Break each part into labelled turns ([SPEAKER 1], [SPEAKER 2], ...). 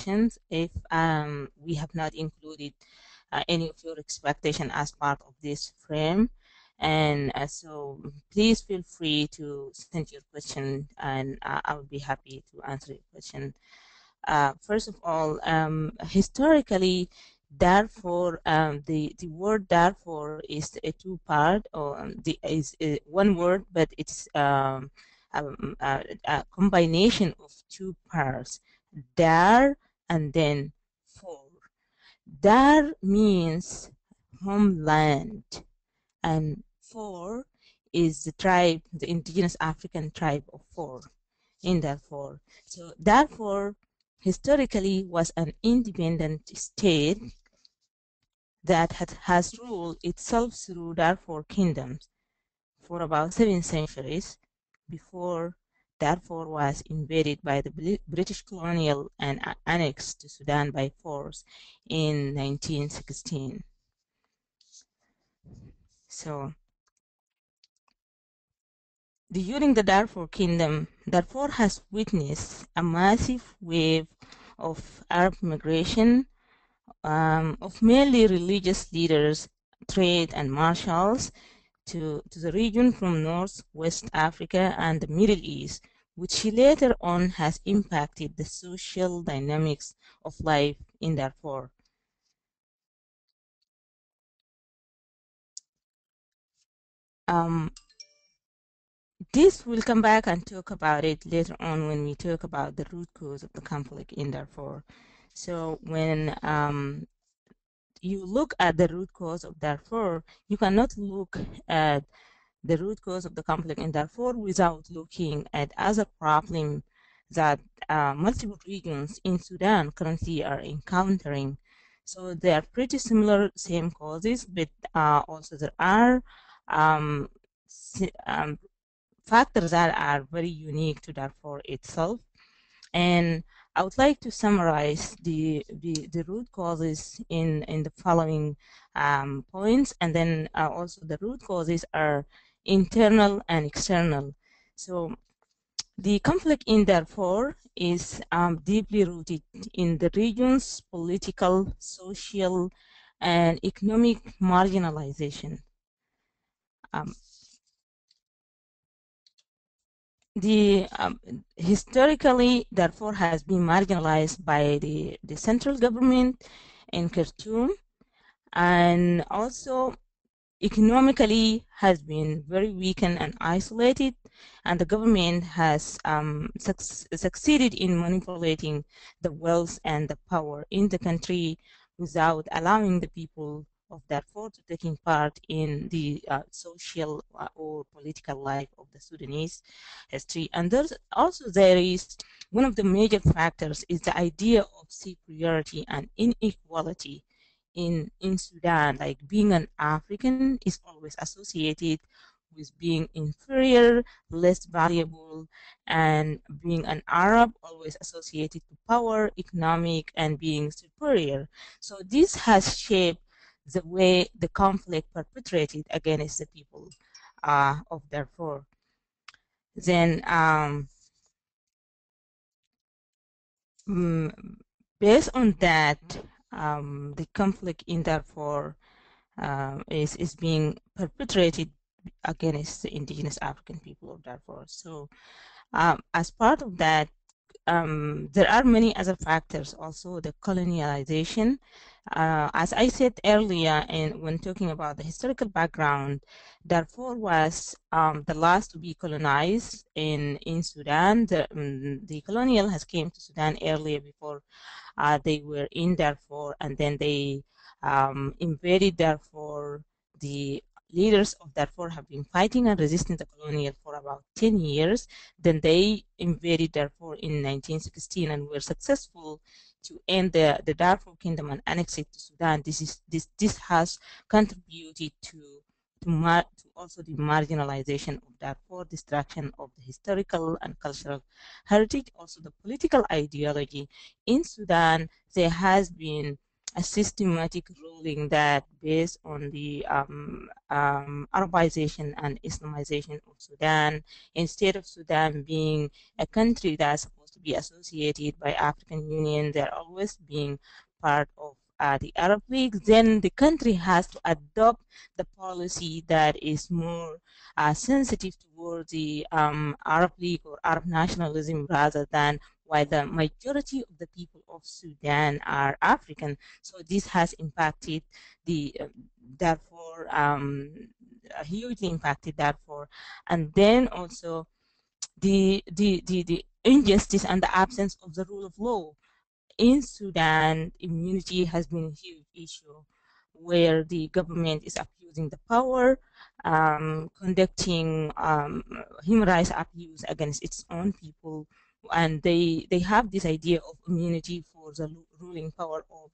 [SPEAKER 1] expectations if we have not included any of your expectation as part of this frame. And so please feel free to send your question, and I will be happy to answer your question. First of all, historically, Darfur, the word Darfur is a two-part, or is one word, but it's a combination of two parts, Dar and then for. Dar means homeland, and for is the tribe, the indigenous African tribe of For in Darfur. So Darfur historically was an independent state that has ruled itself through Darfur kingdoms for about 7 centuries before Darfur was invaded by the British colonial and annexed to Sudan by force in 1916. So during the Darfur Kingdom, Darfur has witnessed a massive wave of Arab migration of mainly religious leaders, trade and marshals to the region from North West Africa and the Middle East, which later on has impacted the social dynamics of life in Darfur. This will come back and talk about it later on when we talk about the root cause of the conflict in Darfur. So when you look at the root cause of Darfur, you cannot look at the root cause of the conflict in Darfur without looking at other problems that multiple regions in Sudan currently are encountering. So they are pretty similar, same causes, but also there are factors that are very unique to Darfur itself. And I would like to summarize the root causes in the following points, and then also the root causes are internal and external. So the conflict in Darfur is deeply rooted in the region's political, social, and economic marginalization. Historically, Darfur has been marginalized by the central government in Khartoum, and also economically has been very weakened and isolated, and the government has succeeded in manipulating the wealth and the power in the country without allowing the people of Darfur to taking part in the social or political life of the Sudanese history. And there's also there is one of the major factors is the idea of superiority and inequality in Sudan. Like being an African is always associated with being inferior, less valuable, and being an Arab always associated to power, economic, and being superior. So this has shaped the way the conflict perpetrated against the people of Darfur. Then based on that, the conflict in Darfur is being perpetrated against the indigenous African people of Darfur. So as part of that, there are many other factors, also the colonialization. As I said earlier, and when talking about the historical background, Darfur was the last to be colonized in Sudan. The colonial has came to Sudan earlier before they were in Darfur, and then they invaded Darfur. The leaders of Darfur have been fighting and resisting the colonial for about 10 years. Then they invaded Darfur in 1916 and were successful to end the Darfur kingdom and annex it to Sudan. This has contributed to also the marginalization of Darfur, destruction of the historical and cultural heritage, also the political ideology. In Sudan, there has been a systematic ruling that based on the Arabization and Islamization of Sudan, instead of Sudan being a country that's supposed to be associated by African Union. They're always being part of the Arab League. Then the country has to adopt the policy that is more sensitive toward the Arab League or Arab nationalism rather than while the majority of the people of Sudan are African. So this has impacted the Darfur, hugely impacted Darfur. And then also the injustice and the absence of the rule of law. In Sudan, immunity has been a huge issue where the government is abusing the power, conducting human rights abuse against its own people, and they have this idea of immunity for the ruling power or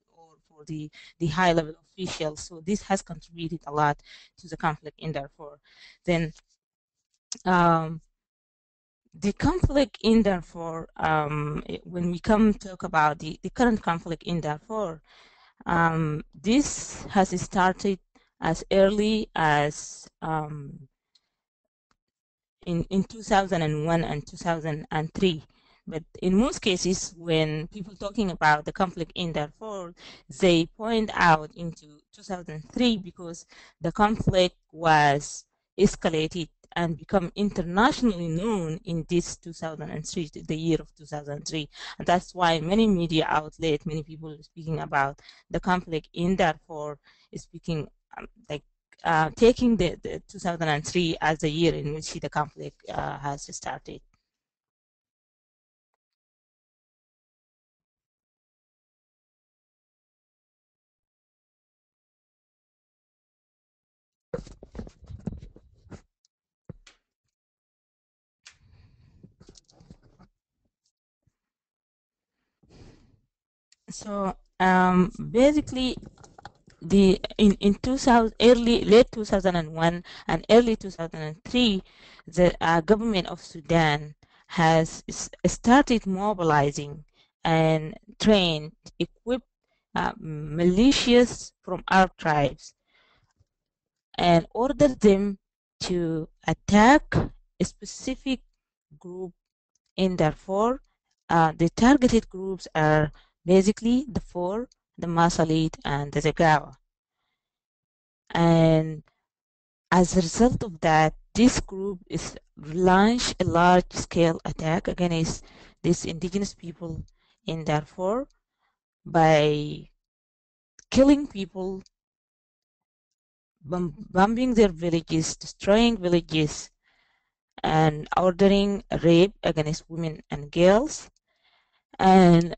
[SPEAKER 1] for the high level officials. So this has contributed a lot to the conflict in Darfur. Then um, the conflict in Darfur, when we come talk about the current conflict in Darfur, this has started as early as in 2001 and 2003. But in most cases, when people talking about the conflict in Darfur, they point out into 2003 because the conflict was escalated and become internationally known in this 2003, the year of 2003. And that's why many media outlets, many people speaking about the conflict in Darfur, is speaking like taking the 2003 as the year in which the conflict has started. So basically, the in 2000 early late 2001 and early 2003, the government of Sudan has started mobilizing and trained, equipped militias from Arab tribes and ordered them to attack a specific group in Darfur. The targeted groups are basically the Four, the Masalit, and the Zagawa. And as a result of that, this group is launched a large-scale attack against these indigenous people in Darfur by killing people, bombing their villages, destroying villages, and ordering rape against women and girls, and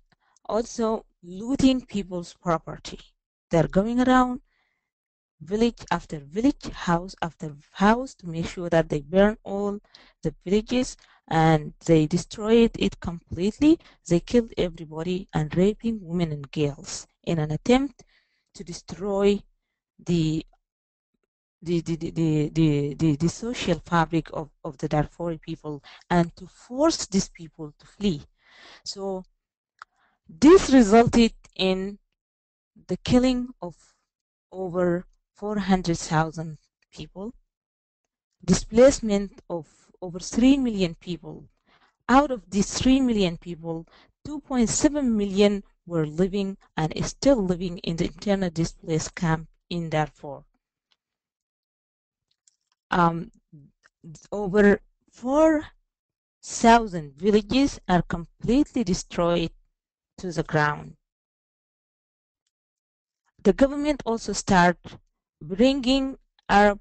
[SPEAKER 1] also looting people's property. They're going around village after village, house after house to make sure that they burn all the villages and they destroyed it completely. They killed everybody and raping women and girls in an attempt to destroy the the social fabric of the Darfuri people and to force these people to flee. So this resulted in the killing of over 400,000 people, displacement of over 3 million people. Out of these 3 million people, 2.7 million were living and is still living in the internal displaced camp in Darfur. Over 4,000 villages are completely destroyed to the ground. The government also started bringing Arab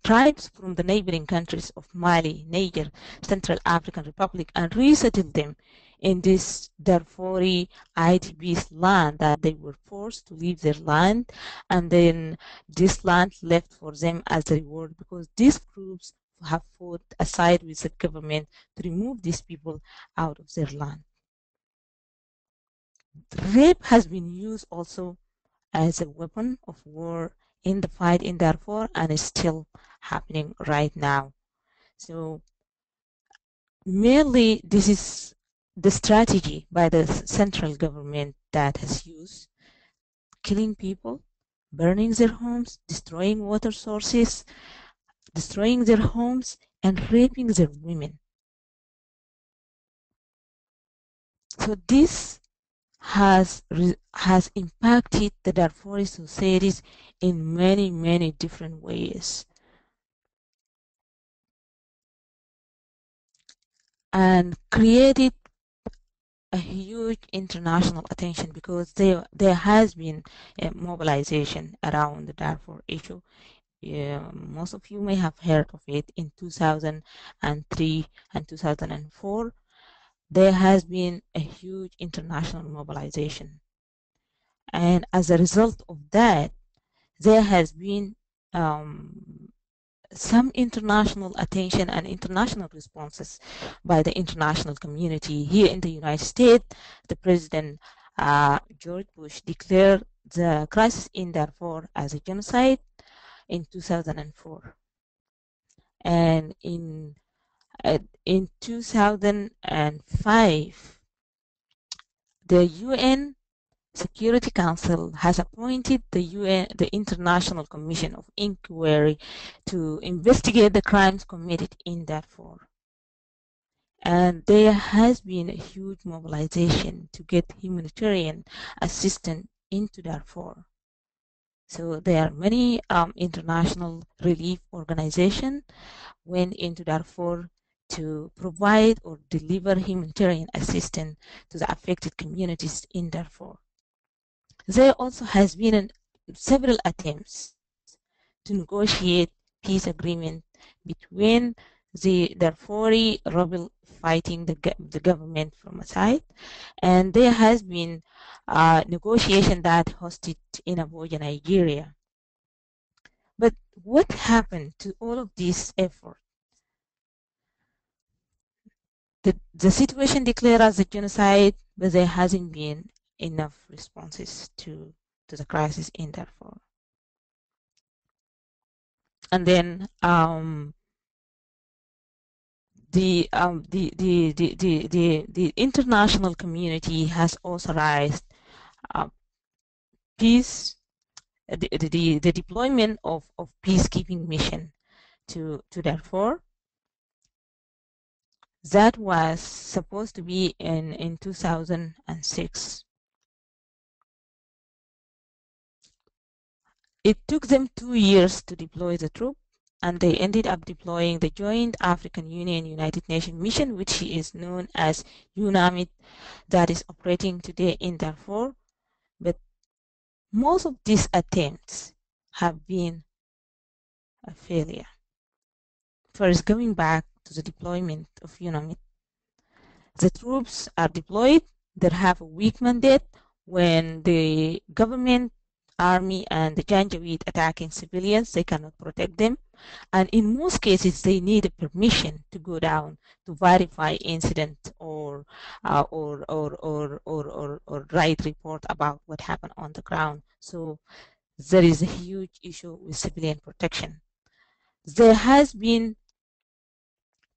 [SPEAKER 1] tribes from the neighboring countries of Mali, Niger, Central African Republic, and resettled them in this Darfuri IDP's land that they were forced to leave their land, and then this land left for them as a reward because these groups have fought aside with the government to remove these people out of their land. Rape has been used also as a weapon of war in the fight in Darfur and is still happening right now. So merely this is the strategy by the central government that has used killing people, burning their homes, destroying water sources, destroying their homes, and raping their women. So this has impacted the Darfuri societies in many different ways, and created a huge international attention, because there has been a mobilization around the Darfur issue. Yeah, most of you may have heard of it in 2003 and 2004. There has been a huge international mobilization, and as a result of that, there has been um, some international attention and international responses by the international community. Here in the United States, the President George Bush declared the crisis in Darfur as a genocide in 2004. And in 2005, the UN Security Council has appointed the International Commission of Inquiry to investigate the crimes committed in Darfur. And there has been a huge mobilization to get humanitarian assistance into Darfur. So there are many international relief organizations went into Darfur to provide or deliver humanitarian assistance to the affected communities in Darfur. There also has been several attempts to negotiate peace agreement between the Darfuri rebel fighting the government from a side, and there has been negotiation that hosted in Abuja, Nigeria. But what happened to all of this effort? The situation declared as a genocide, but there hasn't been enough responses to the crisis in Darfur. And then the international community has authorized peace, the deployment of peacekeeping mission to Darfur. That was supposed to be in 2006. It took them 2 years to deploy the troop, and they ended up deploying the Joint African Union United Nations mission, which is known as UNAMID, that is operating today in Darfur. But most of these attempts have been a failure. First, going back to the deployment of UNAMID, the troops are deployed, they have a weak mandate. When the government army and the Janjaweed attacking civilians, they cannot protect them. And in most cases, they need a permission to go down to verify incident or write report about what happened on the ground. So there is a huge issue with civilian protection. There has been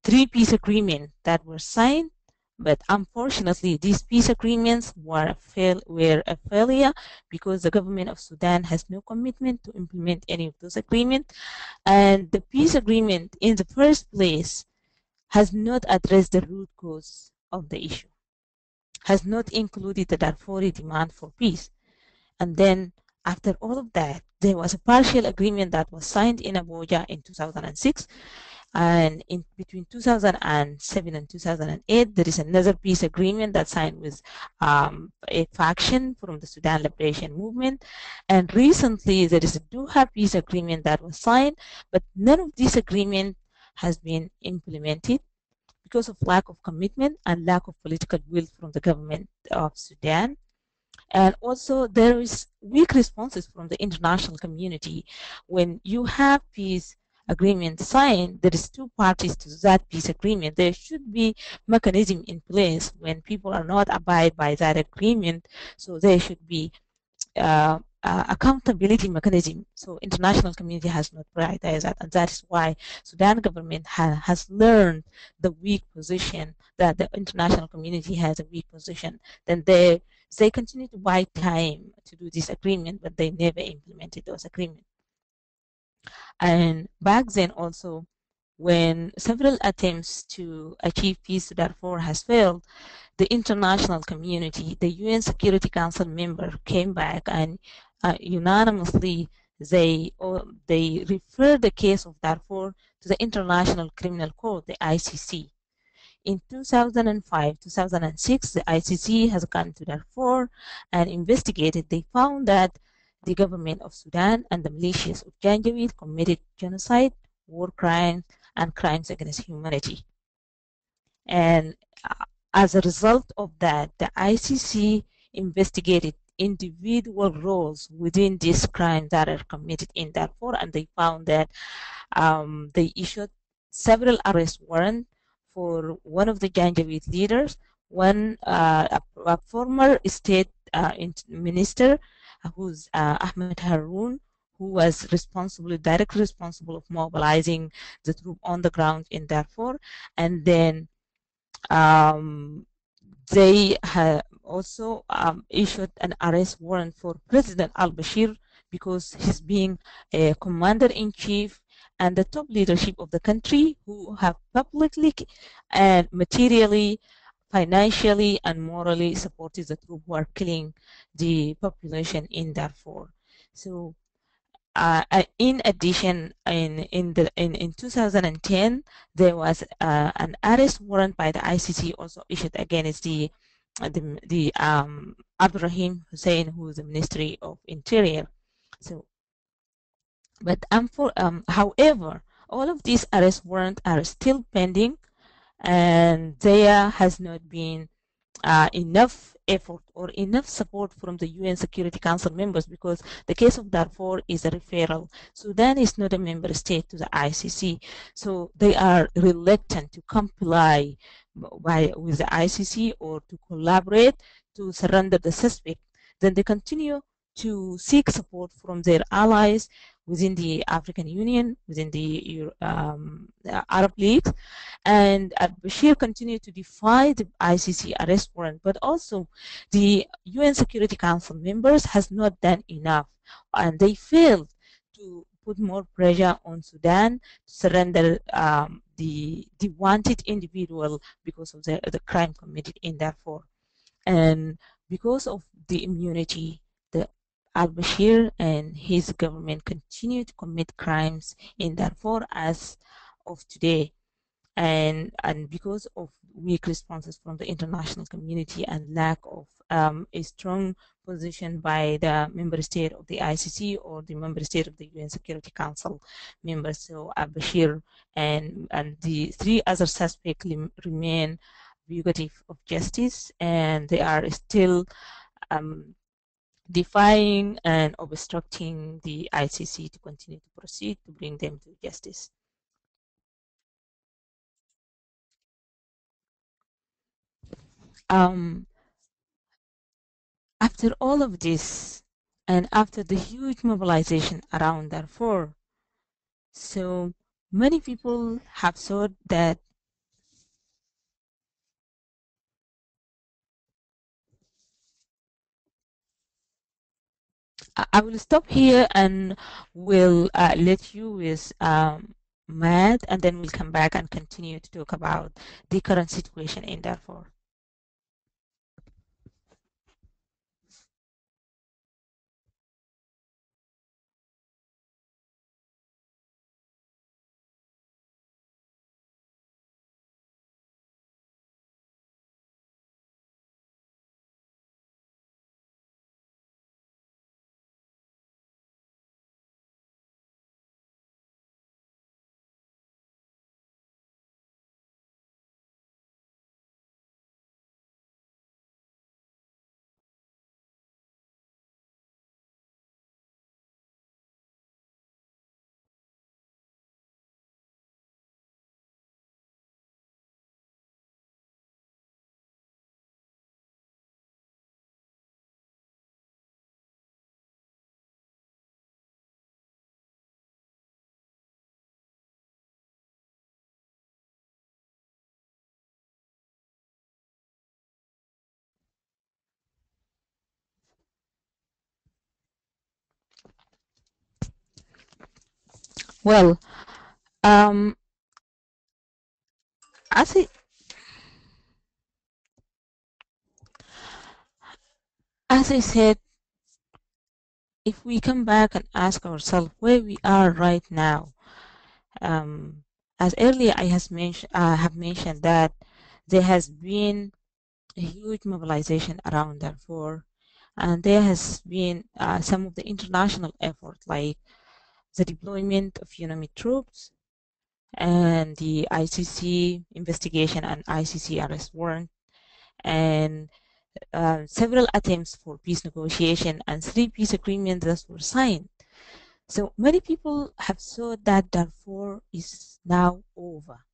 [SPEAKER 1] 3 peace agreements that were signed, but unfortunately, these peace agreements were a failure, because the government of Sudan has no commitment to implement any of those agreements. And the peace agreement in the first place has not addressed the root cause of the issue, has not included the Darfuri demand for peace. And then after all of that, there was a partial agreement that was signed in Abuja in 2006. And in between 2007 and 2008, there is another peace agreement that signed with a faction from the Sudan Liberation Movement. And recently, there is a Doha peace agreement that was signed, but none of this agreement has been implemented because of lack of commitment and lack of political will from the government of Sudan. And also, there is weak responses from the international community. When you have peace agreement signed, there is 2 parties to that peace agreement. There should be mechanism in place when people are not abide by that agreement. So there should be accountability mechanism. So international community has not prioritized that, and that is why Sudan government has learned the weak position, that the international community has a weak position. Then they continue to buy time to do this agreement, but they never implemented those agreements. And back then also, when several attempts to achieve peace to Darfur has failed, the international community, the UN Security Council member came back and unanimously they referred the case of Darfur to the International Criminal Court, the ICC. In 2005, 2006, the ICC has gone to Darfur and investigated. They found that the government of Sudan and the militias of Janjaweed committed genocide, war crimes, and crimes against humanity. And as a result of that, the ICC investigated individual roles within these crimes that are committed in Darfur, and they found that they issued several arrest warrants for one of the Janjaweed leaders, one a former state minister who's Ahmed Haroun, who was directly responsible of mobilizing the troop on the ground in Darfur, and then um, they have also issued an arrest warrant for President al-Bashir because he's being a commander-in-chief and the top leadership of the country who have publicly and materially, financially, and morally supported the troops who are killing the population in Darfur. So in addition, in 2010, there was an arrest warrant by the ICC also issued against the Abdurrahim Hussein, who is the Ministry of Interior. So, but however, all of these arrest warrants are still pending, and there has not been enough effort or enough support from the UN Security Council members, because the case of Darfur is a referral. Sudan is not a member state to the ICC, so they are reluctant to comply with the ICC or to collaborate to surrender the suspect. Then they continue to seek support from their allies within the African Union, within the Arab League, and Bashir continued to defy the ICC arrest warrant, but also the UN Security Council members has not done enough, and they failed to put more pressure on Sudan to surrender the wanted individual because of the crime committed in Darfur. And because of the immunity, the al-Bashir and his government continue to commit crimes in Darfur as of today. And because of weak responses from the international community and lack of a strong position by the member state of the ICC or the member state of the UN Security Council members, so Bashir and the three other suspects remain fugitive of justice, and they are still defying and obstructing the ICC to continue to proceed to bring them to justice. After all of this, and after the huge mobilization around Darfur, so many people have thought that I will stop here and will let you with Matt, and then we'll come back and continue to talk about the current situation in Darfur. Well, um, as it as I said, if we come back and ask ourselves where we are right now, um, as earlier I have mentioned that there has been a huge mobilization around Darfur, and there has been some of the international effort, like the deployment of Unamid troops and the ICC investigation and ICC arrest warrant, and several attempts for peace negotiation and 3 peace agreements that were signed. So many people have thought that Darfur is now over.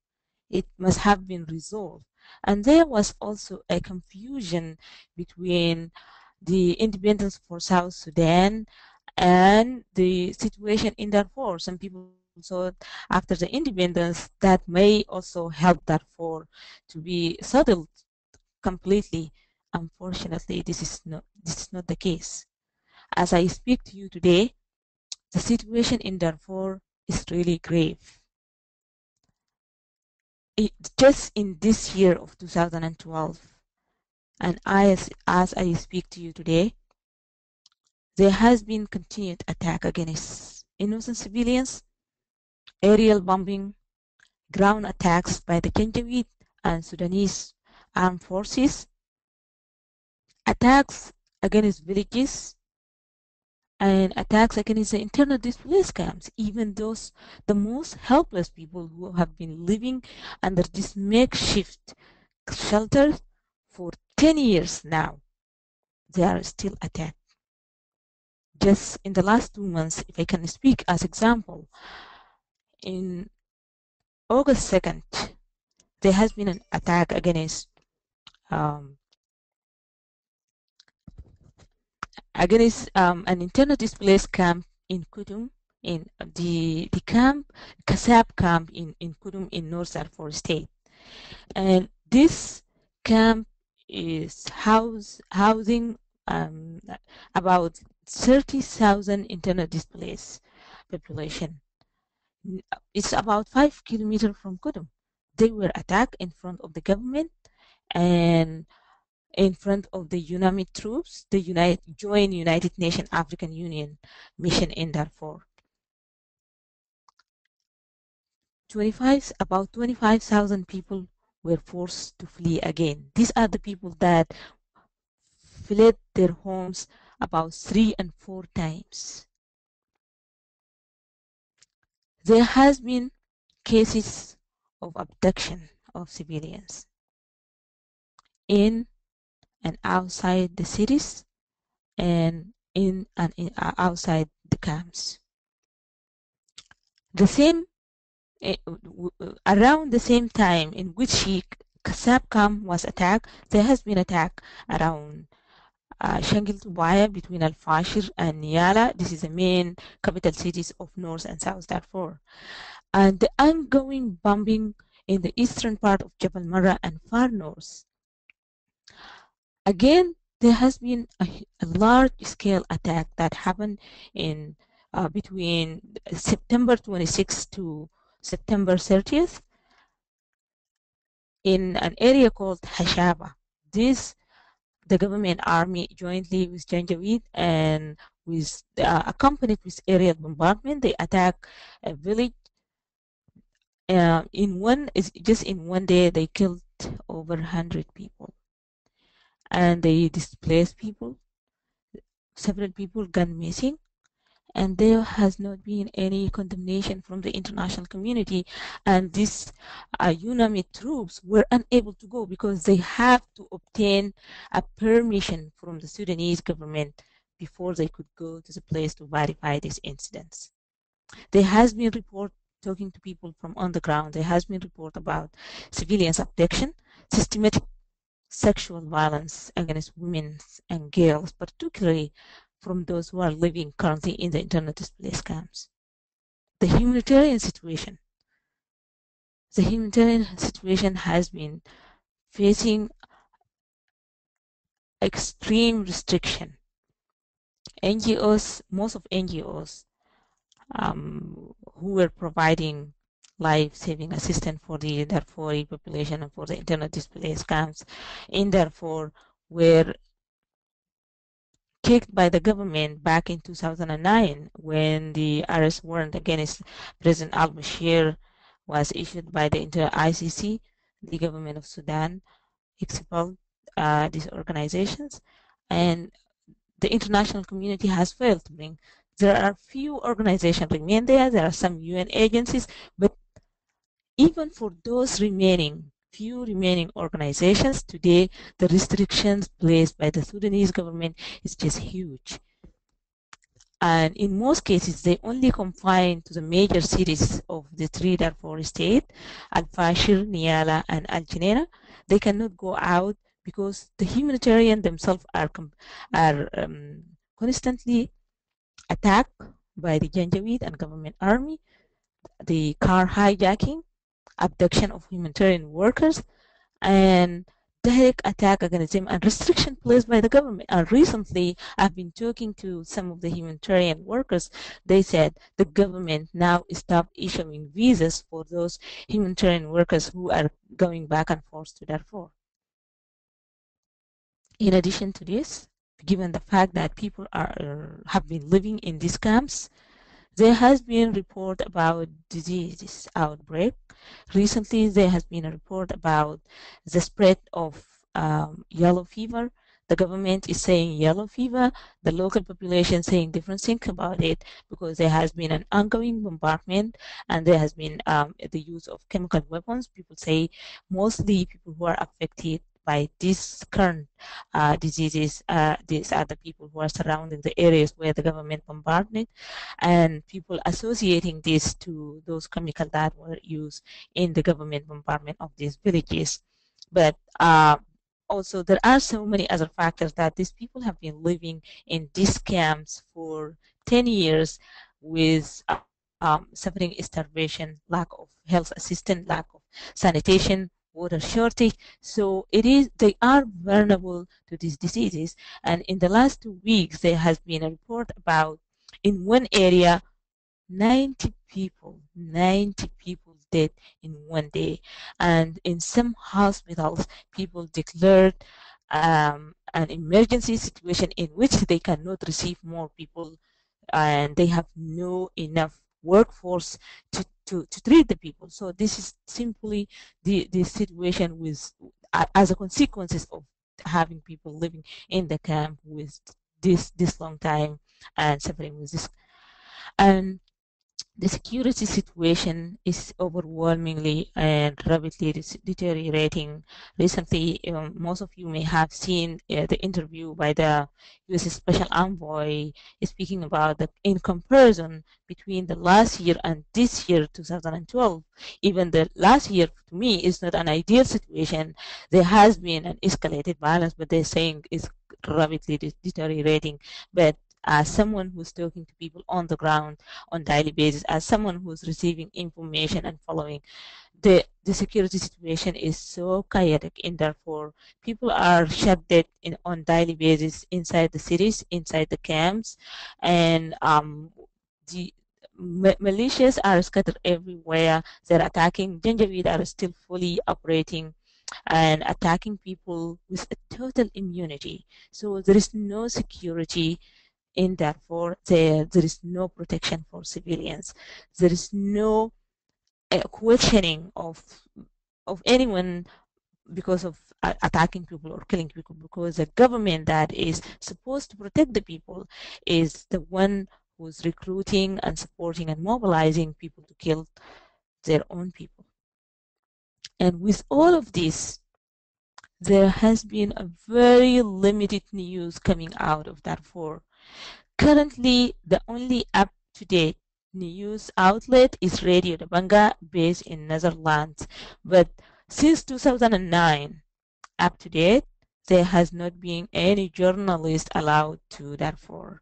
[SPEAKER 1] It must have been resolved. And there was also a confusion between the independence for South Sudan and the situation in Darfur. Some people thought after the independence that may also help Darfur to be settled completely. Unfortunately, this is not the case. As I speak to you today, the situation in Darfur is really grave. Just in this year of 2012, and as I speak to you today, there has been continued attack against innocent civilians, aerial bombing, ground attacks by the Janjaweed and Sudanese armed forces, attacks against villages, and attacks against the internal displaced camps, even those the most helpless people who have been living under this makeshift shelters for 10 years now, they are still attacked. Just in the last 2 months, if I can speak as example, in August 2nd, there has been an attack um, against an internal displaced camp in Kudum, in the camp, Kasab camp in Kudum in North Darfur State. And this camp is housing about 30,000 internal displaced population. It's about 5 kilometers from Kudum. They were attacked in front of the government and in front of the UNAMID troops, the joint United Nations African Union mission in Darfur. About 25,000 people were forced to flee again. These are the people that fled their homes about 3 and 4 times. There has been cases of abduction of civilians in and outside the cities and outside the camps. The same around the same time in which Kasab camp was attacked, there has been attack around Shangil Tubaya between Al Fashir and Niala. This is the main capital cities of North and South Darfur. And the ongoing bombing in the eastern part of Jabal Mara and far north. Again, there has been a large-scale attack that happened in between September 26th to September 30th in an area called Hashaba. The government army jointly with Janjaweed and with accompanied with aerial bombardment, they attack a village. Just in one day, they killed over 100 people, and they displaced people. Several people gone missing, and there has not been any condemnation from the international community. And these UNAMID troops were unable to go because they have to obtain a permission from the Sudanese government before they could go to the place to verify these incidents. There has been report talking to people from on the ground. There has been report about civilians abduction, systematic sexual violence against women and girls, particularly from those who are living currently in the internally displaced camps. The humanitarian situation has been facing extreme restriction. Most of NGOs who were providing life-saving assistance for the Darfuri population and for the internally displaced camps in Darfur were kicked by the government back in 2009 when the arrest warrant against President al-Bashir was issued by the ICC. The government of Sudan expelled these organizations, and the international community has failed to bring. There are few organizations remain there. There are some UN agencies, but even for those few remaining organizations today, the restrictions placed by the Sudanese government is just huge. And in most cases, they only confine to the major cities of the three Darfur state, Al-Fashir, Niala, and Al-Junaina. They cannot go out because the humanitarian themselves are constantly attacked by the Janjaweed and government army, the car hijacking, abduction of humanitarian workers, and direct attack against them and restriction placed by the government. And recently, I've been talking to some of the humanitarian workers. They said the government now stopped issuing visas for those humanitarian workers who are going back and forth to Darfur. In addition to this, given the fact that people have been living in these camps, there has been a report about disease outbreak. Recently, there has been a report about the spread of yellow fever. The government is saying yellow fever. The local population saying different things about it because there has been an ongoing bombardment and there has been the use of chemical weapons. People say mostly people who are affected by these current diseases, these are the people who are surrounding the areas where the government bombarded, and people associating this to those chemicals that were used in the government bombardment of these villages. But also, there are so many other factors that these people have been living in these camps for 10 years with suffering starvation, lack of health assistance, lack of sanitation, water shortage. So they are vulnerable to these diseases. And in the last 2 weeks, there has been a report about in one area 90 people dead in one day. And in some hospitals, people declared an emergency situation in which they cannot receive more people and they have no enough workforce to treat the people. So this is simply the situation with as a consequences of having people living in the camp with this long time and suffering with this. And the security situation is overwhelmingly and rapidly deteriorating. Recently, most of you may have seen the interview by the U.S. Special Envoy speaking about the in comparison between the last year and this year, 2012. Even the last year, to me, is not an ideal situation. There has been an escalated violence, but they're saying it's rapidly deteriorating. But as someone who's talking to people on the ground on daily basis, as someone who's receiving information and following, the security situation is so chaotic in Darfur. People are shot dead on daily basis inside the cities, inside the camps, and the militias are scattered everywhere. They're attacking. Janjaweed are still fully operating and attacking people with a total immunity. So there is no security in Darfur. There is no protection for civilians. There is no questioning of anyone because of attacking people or killing people, because the government that is supposed to protect the people is the one who's recruiting and supporting and mobilizing people to kill their own people. And with all of this, there has been a very limited news coming out of Darfur. Currently, the only up-to-date news outlet is Radio Dabanga, based in Netherlands. But since 2009, up to date, there has not been any journalist allowed to Darfur.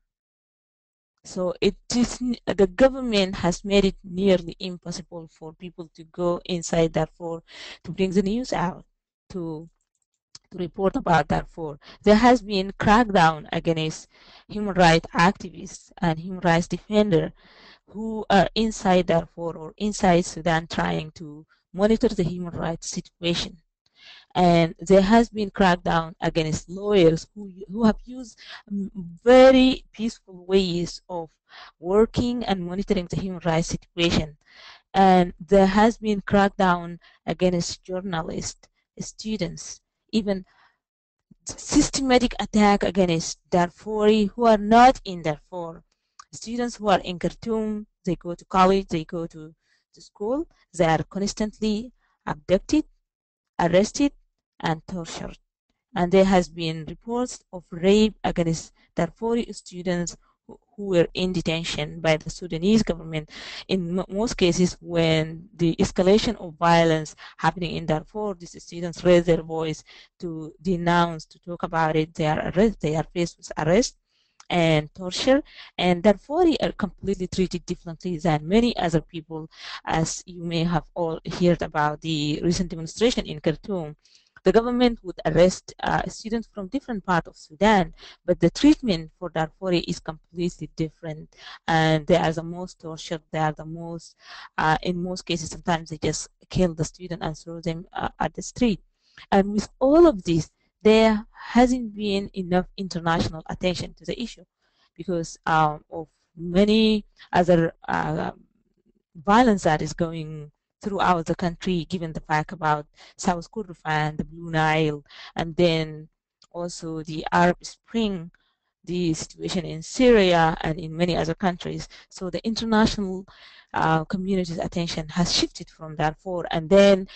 [SPEAKER 1] So the government has made it nearly impossible for people to go inside Darfur to bring the news out, to report about Darfur. There has been crackdown against human rights activists and human rights defenders who are inside Darfur or inside Sudan trying to monitor the human rights situation. and there has been crackdown against lawyers who have used very peaceful ways of working and monitoring the human rights situation. And there has been crackdown against journalists, students, even systematic attack against Darfuri who are not in Darfur. Students who are in Khartoum, they go to college, they go to school, they are constantly abducted, arrested, and tortured. And there has been reports of rape against Darfuri students who were in detention by the Sudanese government. In most cases, when the escalation of violence happening in Darfur, these students raise their voice to denounce, to talk about it. They are faced with arrest and torture, and Darfuri are completely treated differently than many other people, as you may have all heard about the recent demonstration in Khartoum. The government would arrest students from different parts of Sudan, but the treatment for Darfuri is completely different, and they are the most tortured. They are the most, in most cases, sometimes they just kill the student and throw them at the street. And with all of this, there hasn't been enough international attention to the issue because of many other violence that is going throughout the country, given the fact about South Kordofan, the Blue Nile, and then also the Arab Spring, the situation in Syria and in many other countries. So the international community's attention has shifted from Darfur, and then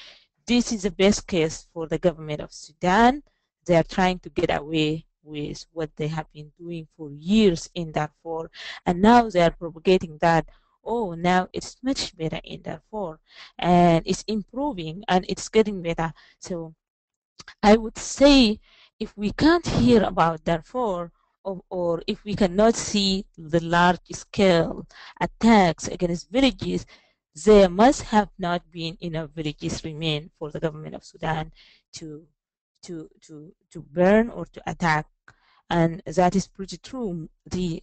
[SPEAKER 1] this is the best case for the government of Sudan. They are trying to get away with what they have been doing for years in Darfur, and now they are propagating that, oh, now it's much better in Darfur, and it's improving and it's getting better. So I would say if we can't hear about Darfur, or if we cannot see the large scale attacks against villages, there must have not been enough villages remain for the government of Sudan to to burn or to attack. And that is pretty true. The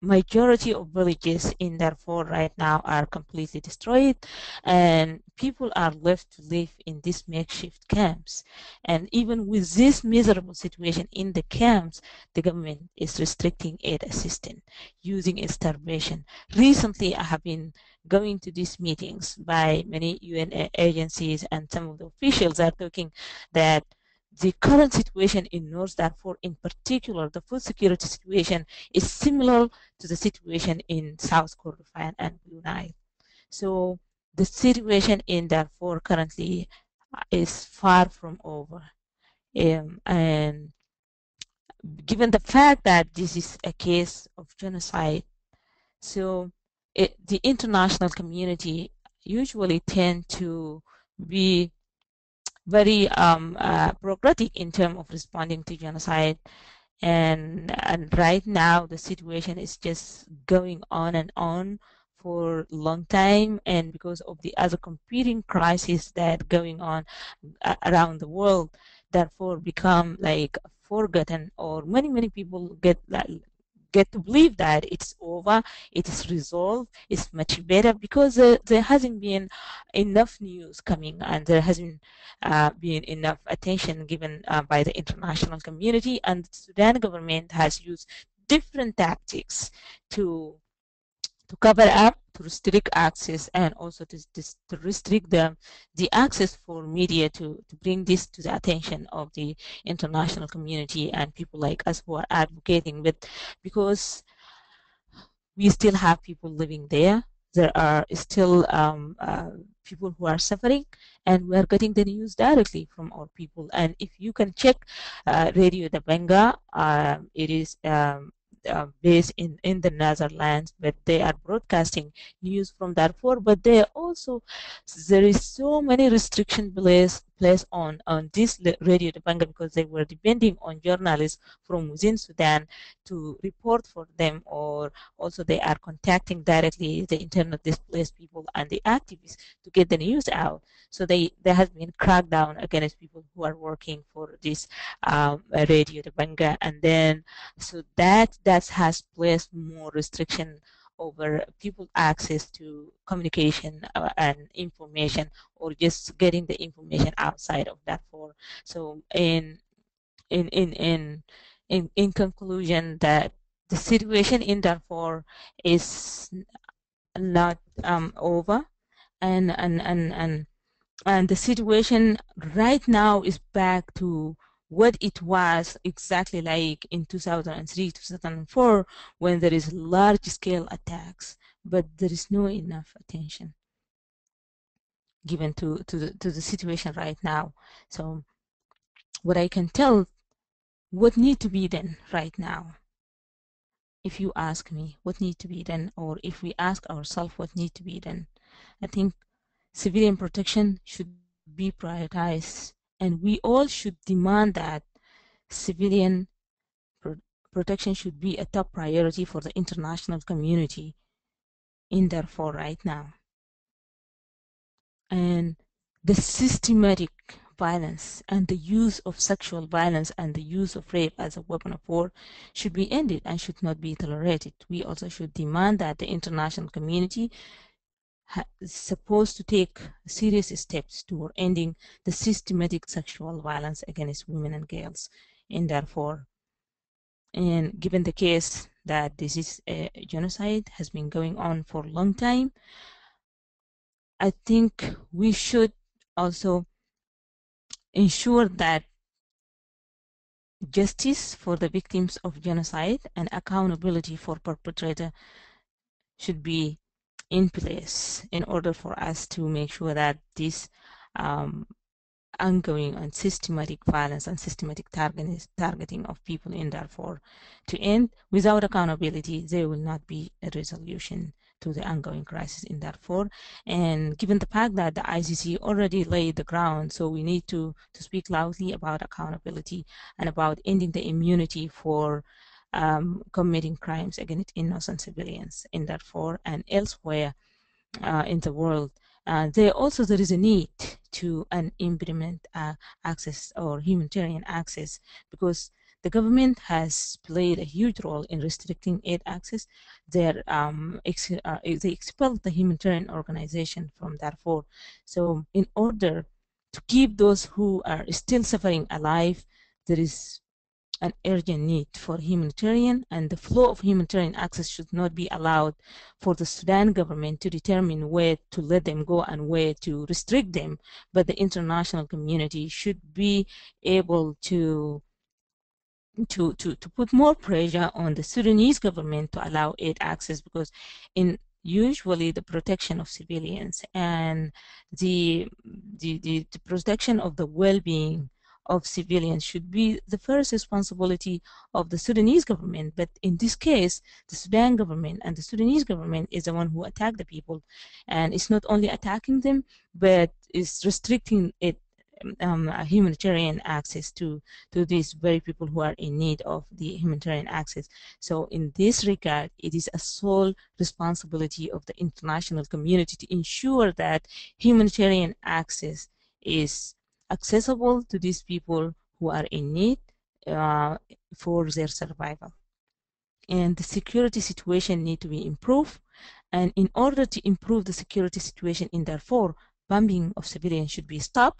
[SPEAKER 1] majority of villages in Darfur right now are completely destroyed, and people are left to live in these makeshift camps. And even with this miserable situation in the camps, the government is restricting aid assistance, using starvation. Recently, I have been going to these meetings by many UN agencies, and some of the officials are talking that the current situation in North Darfur, in particular, the food security situation, is similar to the situation in South Kordofan and Blue Nile. So the situation in Darfur currently is far from over. And given the fact that this is a case of genocide, so the international community usually tend to be very bureaucratic in terms of responding to genocide. And right now the situation is just going on and on for a long time, and because of the other competing crises that going on around the world, therefore become like forgotten, or many people get to believe that it's over, it is resolved, it's much better, because there hasn't been enough news coming, and there hasn't been enough attention given by the international community, and the Sudan government has used different tactics to cover up, to restrict access, and also to restrict the access for media to bring this to the attention of the international community and people like us who are advocating. But because we still have people living there. There are still people who are suffering, and we are getting the news directly from our people. And if you can check Radio Dabanga, it is based in the Netherlands, but they are broadcasting news from Darfur. But they also, there is so many restriction placed on this Radio Dabanga, because they were depending on journalists from within Sudan to report for them, or also they are contacting directly the internet displaced people and the activists to get the news out. So there has been crackdown against people who are working for this Radio Dabanga, and then so that has placed more restriction over people access to communication and information, or just getting the information outside of Darfur. So in in in in conclusion, that the situation in Darfur is not over, and the situation right now is back to what it was exactly like in 2003, 2004, when there is large scale attacks, but there is no enough attention given to the situation right now. So what I can tell, what need to be done right now, if you ask me what need to be done, or if we ask ourselves what need to be done, I think civilian protection should be prioritized, and we all should demand that civilian protection should be a top priority for the international community in Darfur right now. And the systematic violence and the use of sexual violence and the use of rape as a weapon of war should be ended and should not be tolerated. We also should demand that the international community is supposed to take serious steps toward ending the systematic sexual violence against women and girls in Darfur. And given the case that this is a genocide has been going on for a long time, I think we should also ensure that justice for the victims of genocide and accountability for perpetrator should be in place in order for us to make sure that this ongoing and systematic violence and systematic targeting of people in Darfur to end. Without accountability, there will not be a resolution to the ongoing crisis in Darfur. And given the fact that the ICC already laid the ground, so we need to speak loudly about accountability and about ending the immunity for committing crimes against innocent civilians in Darfur and elsewhere in the world. There is a need to implement access or humanitarian access, because the government has played a huge role in restricting aid access. They expelled the humanitarian organization from Darfur. So in order to keep those who are still suffering alive, there is an urgent need for humanitarian, and the flow of humanitarian access should not be allowed for the Sudan government to determine where to let them go and where to restrict them, but the international community should be able to put more pressure on the Sudanese government to allow aid access, because in usually the protection of civilians and the protection of the well-being of civilians should be the first responsibility of the Sudanese government. But in this case, the Sudan government and the Sudanese government is the one who attacked the people, and it's not only attacking them, but is restricting it humanitarian access to these very people who are in need of the humanitarian access. So in this regard, it is a sole responsibility of the international community to ensure that humanitarian access is accessible to these people who are in need for their survival. And the security situation need to be improved. And in order to improve the security situation in Darfur, bombing of civilians should be stopped,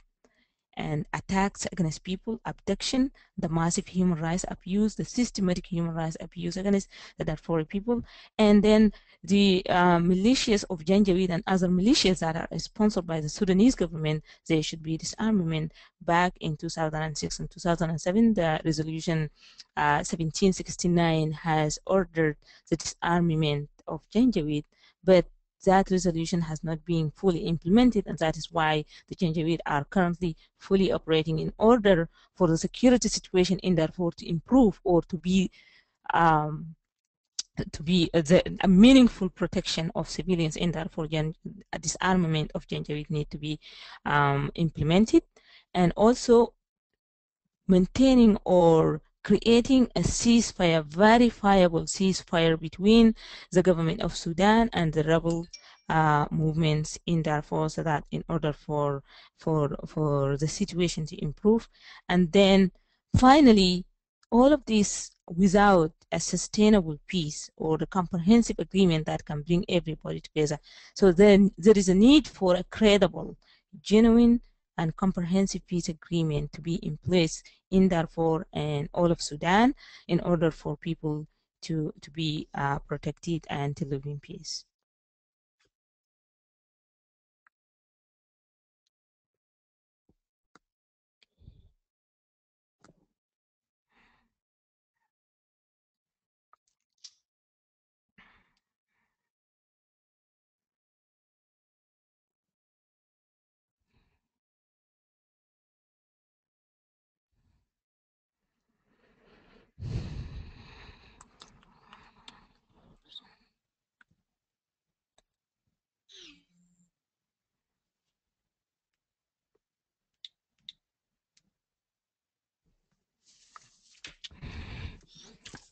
[SPEAKER 1] and attacks against people, abduction, the massive human rights abuse, the systematic human rights abuse against the Darfuri people, and then the militias of Janjaweed and other militias that are sponsored by the Sudanese government, they should be disarmament. Back in 2006 and 2007, the resolution 1769 has ordered the disarmament of Janjaweed, but that resolution has not been fully implemented, and that is why the Janjaweed are currently fully operating. In order for the security situation in Darfur to improve, or to be a meaningful protection of civilians in Darfur, a disarmament of Janjaweed need to be implemented, and also maintaining or creating a ceasefire, verifiable ceasefire between the government of Sudan and the rebel movements in Darfur, so that in order for the situation to improve. And then finally, all of these without a sustainable peace or a comprehensive agreement that can bring everybody together. So then there is a need for a credible, genuine, and comprehensive peace agreement to be in place in Darfur and all of Sudan in order for people to be protected and to live in peace.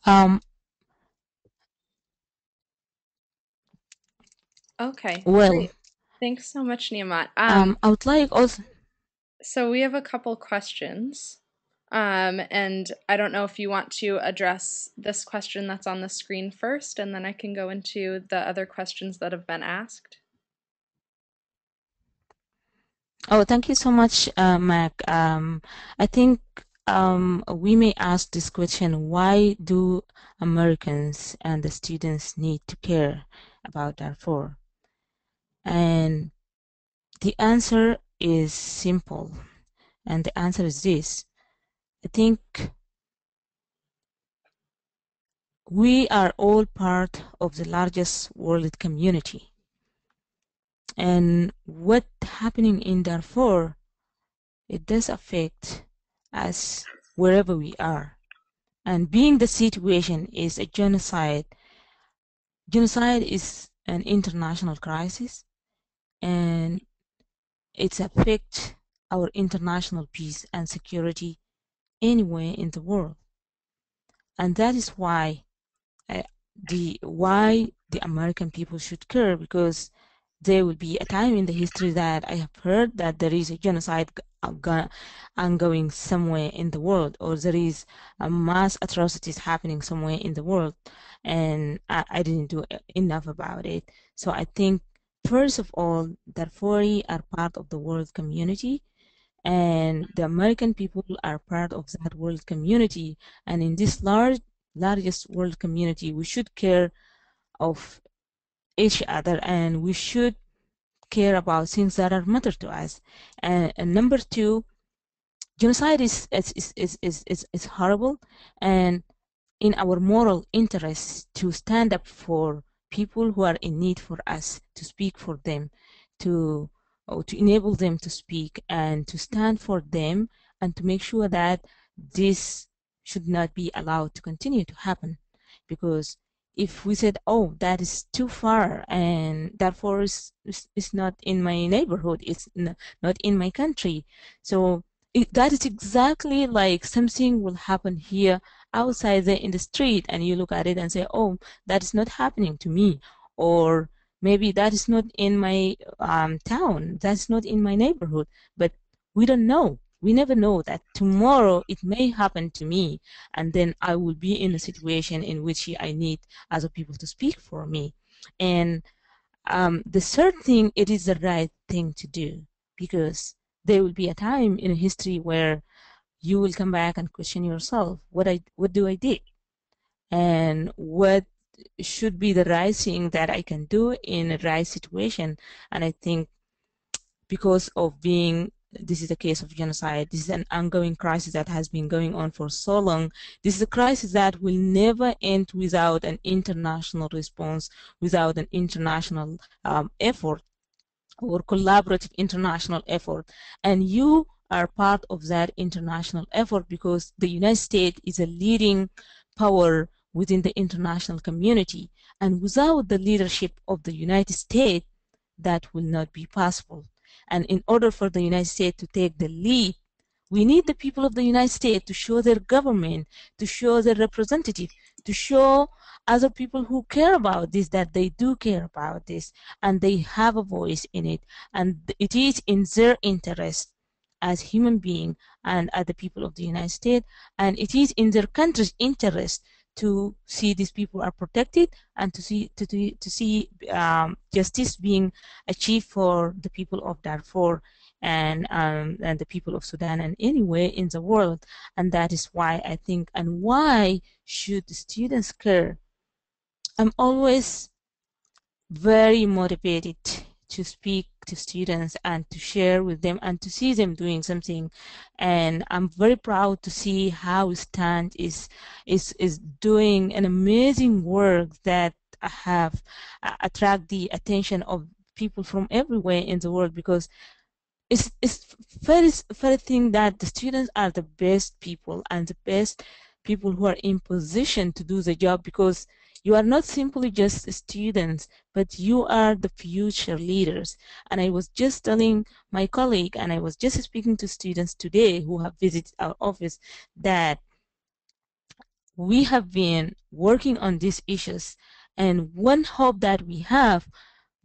[SPEAKER 1] Um,
[SPEAKER 2] Okay,
[SPEAKER 1] well,
[SPEAKER 2] great. Thanks so much, Niemat.
[SPEAKER 1] I would like also.
[SPEAKER 2] So we have a couple questions. And I don't know if you want to address this question that's on the screen first, and then I can go into the other questions that have been asked.
[SPEAKER 1] Oh, thank you so much, Mac. I think we may ask this question: why do Americans and the students need to care about Darfur? And the answer is simple, and the answer is this. I think we are all part of the largest world community. And what's happening in Darfur, it does affect us wherever we are. And being the situation is a genocide, genocide is an international crisis, and it affects our international peace and security anywhere in the world. And that is why the American people should care, because there will be a time in the history that I have heard that there is a genocide ongoing somewhere in the world, or there is a mass atrocities happening somewhere in the world, and I didn't do enough about it. So I think, first of all, Darfuri are part of the world community, and the American people are part of that world community. And in this largest world community, we should care of each other, and we should care about things that are matter to us. And number two, genocide is horrible, and in our moral interest to stand up for people who are in need, for us to speak for them, to to enable them to speak and to stand for them, and to make sure that this should not be allowed to continue to happen. Because if we said, oh, that is too far, and therefore is not in my neighborhood, it's not in my country, so that is exactly like something will happen here outside there in the street, and you look at it and say, oh, that is not happening to me, or maybe that is not in my town, that's not in my neighborhood. But we don't know, we never know that tomorrow it may happen to me, and then I will be in a situation in which I need other people to speak for me. And the third thing, it is the right thing to do, because there will be a time in history where you will come back and question yourself, what do I did, and what should be the right thing that I can do in a right situation. And I think, because of being, this is a case of genocide, this is an ongoing crisis that has been going on for so long, this is a crisis that will never end without an international response, without an international effort, or collaborative international effort. And you are part of that international effort, because the United States is a leading power within the international community. And without the leadership of the United States, that will not be possible. And in order for the United States to take the lead, we need the people of the United States to show their government, to show their representative, to show other people who care about this that they do care about this, and they have a voice in it, and it is in their interest as human being and as the people of the United States, and it is in their country's interest to see these people are protected and to see justice being achieved for the people of Darfur and the people of Sudan and anywhere in the world. And that is why I think, and why should the students care? I'm always very motivated to speak to students and to share with them and to see them doing something. And I'm very proud to see how Stand is doing an amazing work that have attract the attention of people from everywhere in the world, because it's very thing that the students are the best people and the best people who are in position to do the job, because you are not simply just students, but you are the future leaders. And I was just telling my colleague, and I was just speaking to students today who have visited our office, that we have been working on these issues, and one hope that we have,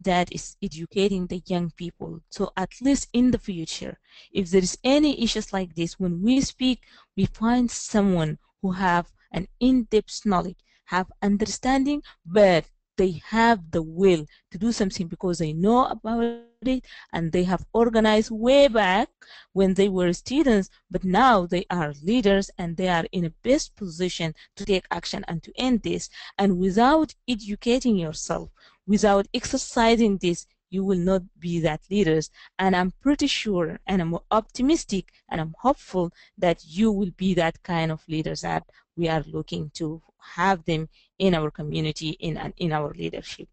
[SPEAKER 1] that is educating the young people. So at least in the future, if there is any issues like this, when we speak, we find someone who have an in-depth knowledge, have understanding, but they have the will to do something because they know about it and they have organized way back when they were students, but now they are leaders and they are in a best position to take action and to end this. And without educating yourself, without exercising this, you will not be that leaders. And I'm pretty sure, and I'm optimistic, and I'm hopeful that you will be that kind of leaders that we are looking to have them in our community, in our leadership.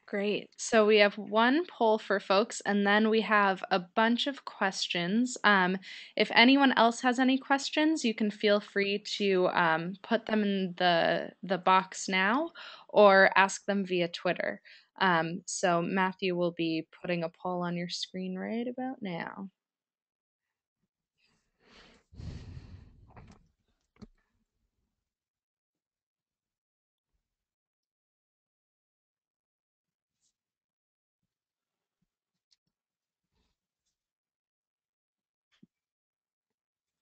[SPEAKER 2] Great. So we have one poll for folks, and then we have a bunch of questions. If anyone else has any questions, you can feel free to put them in the box now, or ask them via Twitter. So Matthew will be putting a poll on your screen right about now.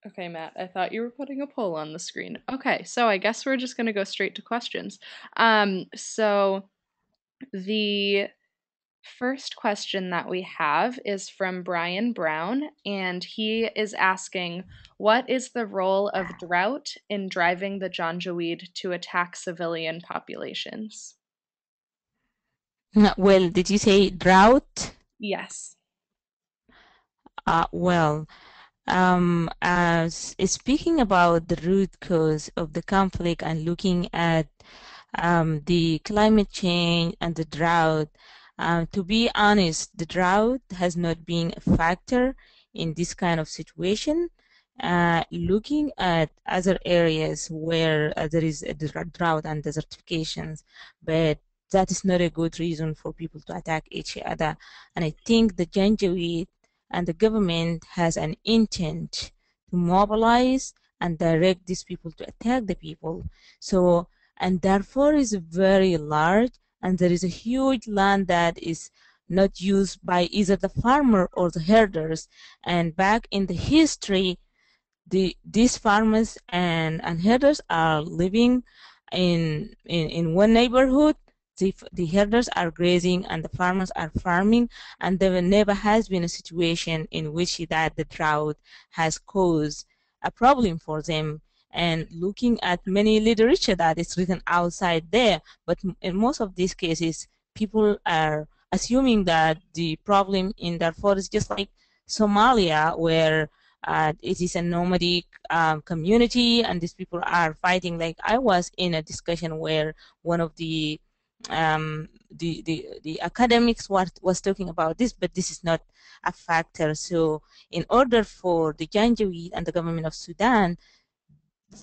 [SPEAKER 2] Okay, Matt, I thought you were putting a poll on the screen. Okay, so I guess we're just going to go straight to questions. So the first question that we have is from Brian Brown, and he is asking, what is the role of drought in driving the Janjaweed to attack civilian populations?
[SPEAKER 1] Well, did you say drought?
[SPEAKER 2] Yes.
[SPEAKER 1] Well, as speaking about the root cause of the conflict and looking at the climate change and the drought, to be honest, the drought has not been a factor in this kind of situation. Looking at other areas where there is a drought and desertifications, but that is not a good reason for people to attack each other. And I think the Janjaweed and the government has an intent to mobilize and direct these people to attack the people. So, and Darfur is very large, and there is a huge land that is not used by either the farmer or the herders. And back in the history, these farmers and herders are living in one neighborhood. The herders are grazing and the farmers are farming, and there never has been a situation in which that the drought has caused a problem for them. And looking at many literature that is written outside there, but in most of these cases, people are assuming that the problem in Darfur is just like Somalia, where it is a nomadic community and these people are fighting. Like I was in a discussion where one of the academics was talking about this, but this is not a factor. So in order for the Janjaweed and the government of Sudan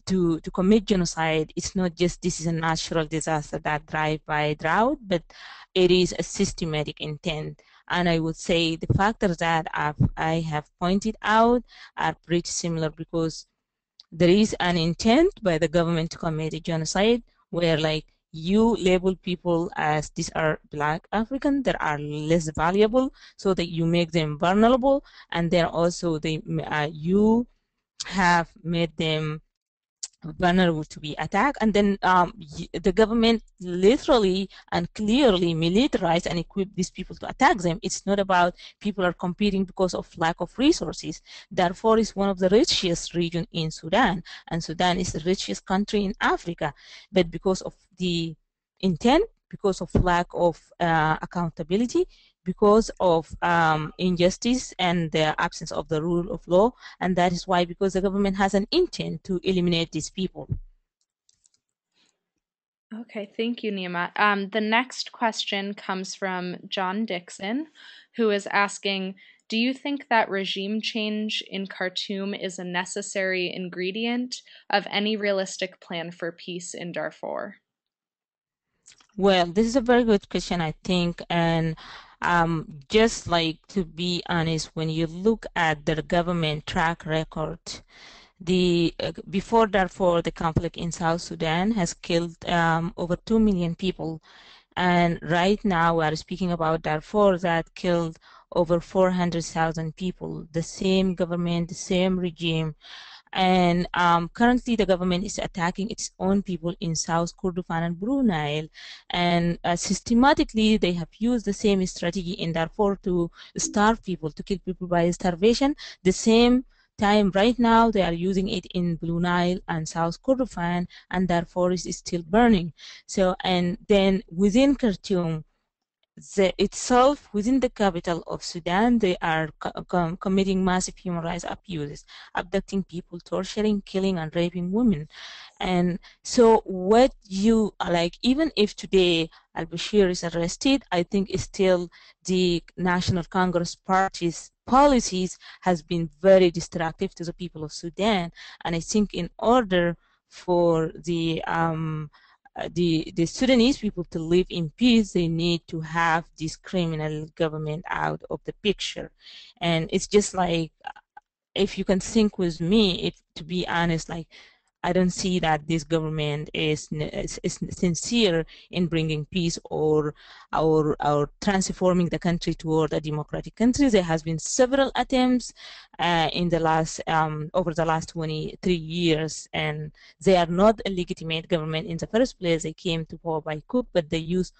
[SPEAKER 1] to commit genocide, it's not just this is a natural disaster that drive by drought, but it is a systematic intent. And I would say the factors that I have pointed out are pretty similar, because there is an intent by the government to commit a genocide, where like you label people as these are Black African that are less valuable, so that you make them vulnerable, and then also you have made them vulnerable to be attacked, and then the government literally and clearly militarize and equip these people to attack them. It's not about people are competing because of lack of resources. Darfur is one of the richest region in Sudan, and Sudan is the richest country in Africa, but because of the intent, because of lack of accountability, because of injustice and the absence of the rule of law, and that is why, because the government has an intent to eliminate these people.
[SPEAKER 2] Okay, thank you, Niemat. The next question comes from John Dixon, who is asking, do you think that regime change in Khartoum is a necessary ingredient of any realistic plan for peace in Darfur?
[SPEAKER 1] Well, this is a very good question, I think, and just like, to be honest, when you look at the government track record, the before Darfur, the conflict in South Sudan has killed over 2 million people, and right now we are speaking about Darfur that killed over 400,000 people. The same government, the same regime, and currently the government is attacking its own people in South Kordofan and Blue Nile, and systematically they have used the same strategy in Darfur to starve people, to kill people by starvation. The same time right now they are using it in Blue Nile and South Kordofan, and Darfur is still burning. So, and then within Khartoum itself, within the capital of Sudan, they are committing massive human rights abuses, abducting people, torturing, killing, and raping women. And so, what you like, even if today Al Bashir is arrested, I think it's still the National Congress Party's policies has been very destructive to the people of Sudan. And I think in order for the Sudanese people to live in peace, they need to have this criminal government out of the picture. And it's just like, if you can think with me, if to be honest, like, I don't see that this government is sincere in bringing peace or transforming the country toward a democratic country. There has been several attempts in the last over the last 23 years, and they are not a legitimate government in the first place. They came to power by coup, but they use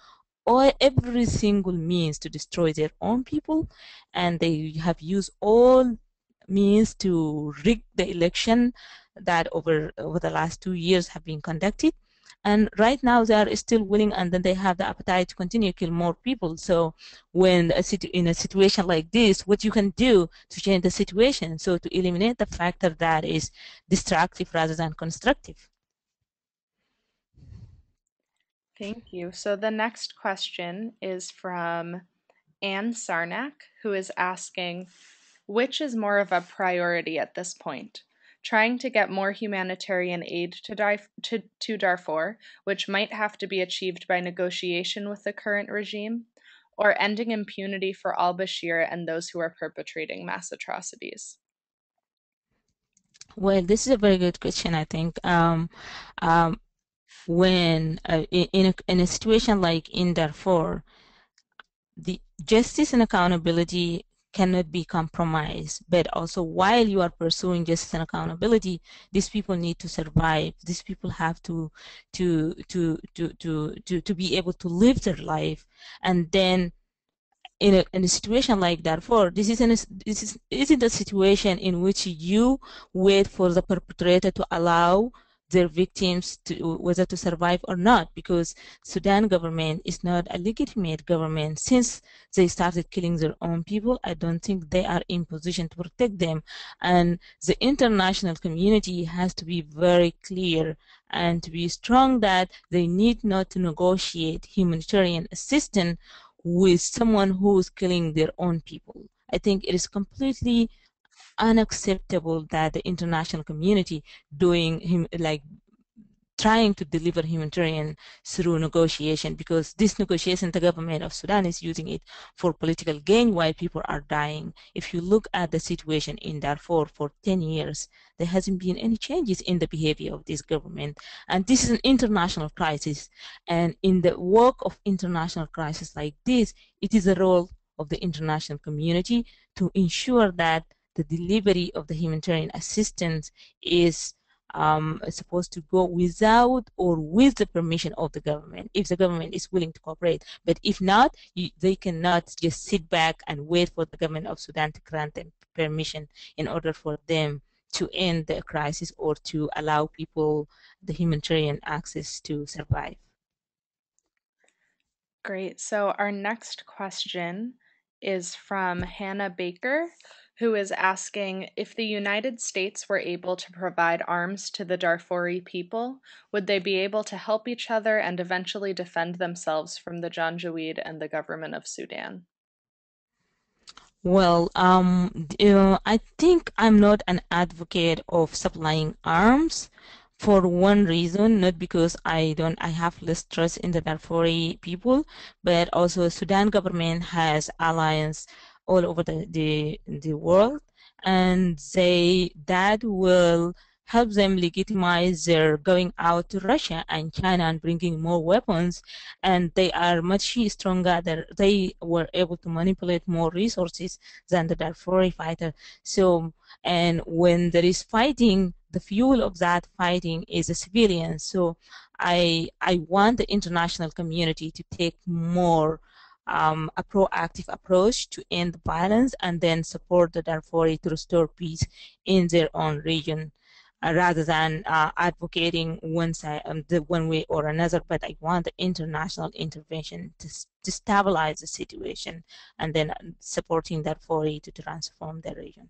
[SPEAKER 1] every single means to destroy their own people, and they have used all means to rig the election that over the last 2 years have been conducted. And right now they are still willing, and then they have the appetite to continue to kill more people. So when in a situation like this, what you can do to change the situation, so to eliminate the factor that is destructive rather than constructive.
[SPEAKER 2] Thank you. So the next question is from Anne Sarnak, who is asking, which is more of a priority at this point? Trying to get more humanitarian aid to Darfur, which might have to be achieved by negotiation with the current regime, or ending impunity for al-Bashir and those who are perpetrating mass atrocities?
[SPEAKER 1] Well, this is a very good question, I think. Um, when in a situation like in Darfur, the justice and accountability cannot be compromised. But also, while you are pursuing justice and accountability, these people need to survive. These people have to be able to live their life. And then in a situation like Darfur, this isn't a situation in which you wait for the perpetrator to allow their victims to whether to survive or not, because Sudan government is not a legitimate government. Since they started killing their own people, I don't think they are in position to protect them. And the international community has to be very clear and to be strong that they need not to negotiate humanitarian assistance with someone who's killing their own people. I think it is completely unacceptable that the international community doing him like trying to deliver humanitarian through negotiation, because this negotiation, the government of Sudan is using it for political gain while people are dying. If you look at the situation in Darfur for 10 years, there hasn't been any changes in the behavior of this government. And this is an international crisis. And in the work of international crisis like this, it is a role of the international community to ensure that the delivery of the humanitarian assistance is supposed to go without or with the permission of the government, if the government is willing to cooperate. But if not, they cannot just sit back and wait for the government of Sudan to grant them permission in order for them to end the crisis or to allow people the humanitarian access to survive.
[SPEAKER 2] Great. So our next question is from Hannah Baker, who is asking if the United States were able to provide arms to the Darfuri people, would they be able to help each other and eventually defend themselves from the Janjaweed and the government of Sudan?
[SPEAKER 1] Well, I think I'm not an advocate of supplying arms for one reason, not because I have less trust in the Darfuri people, but also Sudan government has alliance all over the world, and that will help them legitimize their going out to Russia and China and bringing more weapons, and they are much stronger. They were able to manipulate more resources than the Darfuri fighter. So, and when there is fighting, the fuel of that fighting is a civilian. So I want the international community to take more a proactive approach to end the violence and then support the Darfuri to restore peace in their own region. Rather than advocating one side, the one way or another, but I want the international intervention to stabilize the situation and then supporting Darfur to transform the region.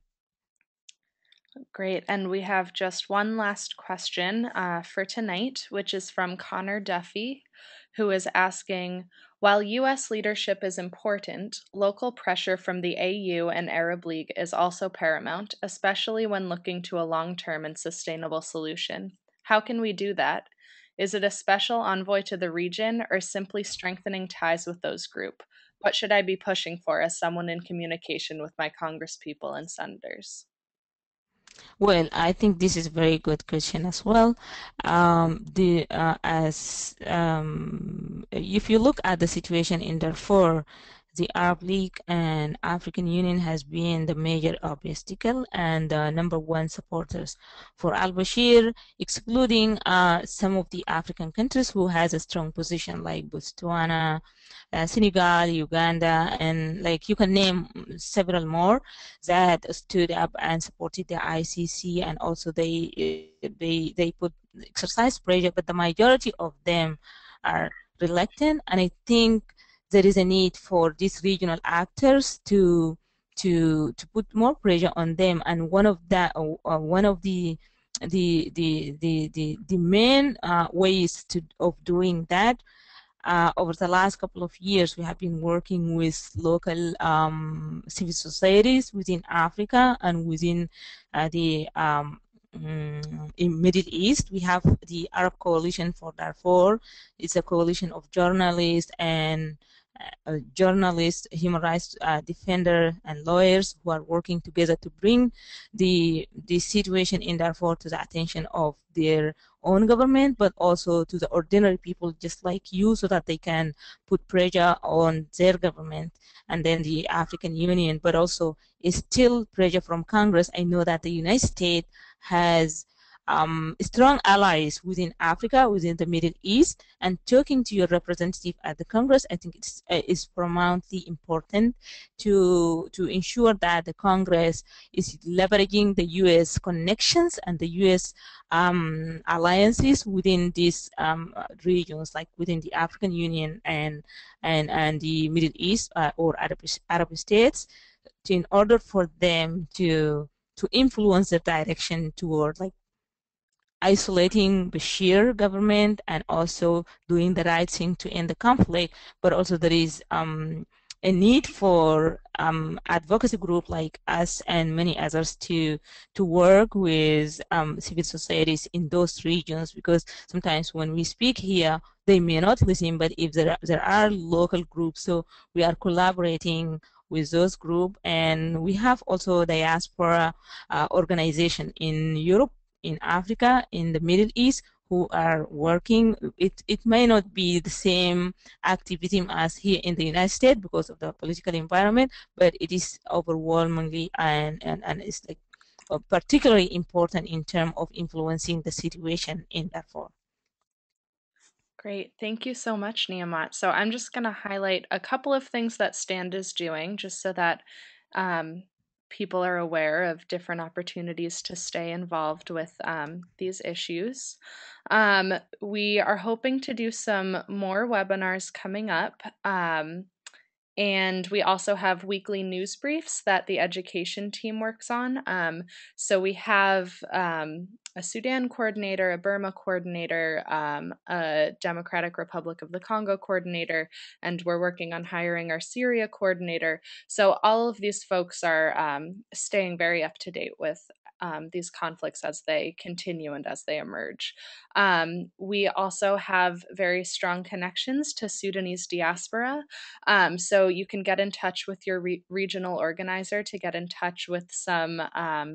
[SPEAKER 2] Great. And we have just one last question for tonight, which is from Connor Duffy, who is asking, while U.S. leadership is important, local pressure from the AU and Arab League is also paramount, especially when looking to a long-term and sustainable solution. How can we do that? Is it a special envoy to the region or simply strengthening ties with those groups? What should I be pushing for as someone in communication with my congresspeople and senators?
[SPEAKER 1] Well, I think this is a very good question as well. If you look at the situation in Darfur, the Arab League and African Union has been the major obstacle and number one supporters for al-Bashir, excluding some of the African countries who has a strong position like Botswana, Senegal, Uganda, and like you can name several more that stood up and supported the ICC, and also they put exercise pressure, but the majority of them are reluctant, and I think there is a need for these regional actors to put more pressure on them, and one of the main ways of doing that over the last couple of years, we have been working with local civil societies within Africa and within the in Middle East. We have the Arab Coalition for Darfur. It's a coalition of journalists, human rights defender, and lawyers who are working together to bring the situation in Darfur to the attention of their own government, but also to the ordinary people just like you, so that they can put pressure on their government. And then the African Union, but also is still pressure from Congress. I know that the United States has strong allies within Africa, within the Middle East, and talking to your representative at the Congress, I think it's is paramountly important to ensure that the Congress is leveraging the U.S. connections and the U.S. Alliances within these regions, like within the African Union and the Middle East or Arab states, in order for them to influence the direction toward like isolating Bashir government and also doing the right thing to end the conflict. But also there is a need for advocacy group like us and many others to work with civil societies in those regions, because sometimes when we speak here, they may not listen, but if there are local groups, so we are collaborating with those groups. And we have also diaspora organization in Europe, in Africa, in the Middle East, who are working. It may not be the same activism as here in the United States because of the political environment, but it is overwhelmingly and it's like particularly important in terms of influencing the situation in Darfur.
[SPEAKER 2] Great. Thank you so much, Niemat. So I'm just going to highlight a couple of things that Stand is doing just so that um, people are aware of different opportunities to stay involved with these issues. We are hoping to do some more webinars coming up. And we also have weekly news briefs that the education team works on. So we have a Sudan coordinator, a Burma coordinator, a Democratic Republic of the Congo coordinator, and we're working on hiring our Syria coordinator. So all of these folks are staying very up to date with these conflicts as they continue and as they emerge. We also have very strong connections to Sudanese diaspora. So you can get in touch with your regional organizer to get in touch with some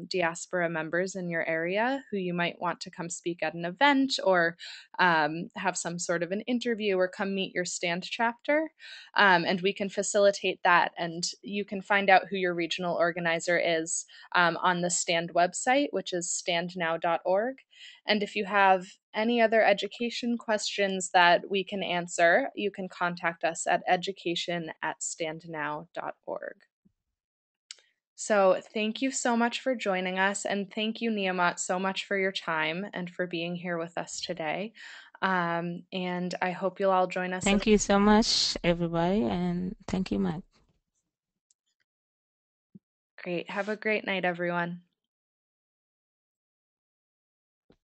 [SPEAKER 2] diaspora members in your area who you might want to come speak at an event or have some sort of an interview or come meet your Stand chapter. And we can facilitate that. And you can find out who your regional organizer is on the Stand website, which is standnow.org. And if you have any other education questions that we can answer, you can contact us at education@standnow.org. So thank you so much for joining us, and thank you, Niemat, so much for your time and for being here with us today. And I hope you'll all join us.
[SPEAKER 1] Thank you so much, everybody, and thank you, Matt.
[SPEAKER 2] Great. Have a great night, everyone.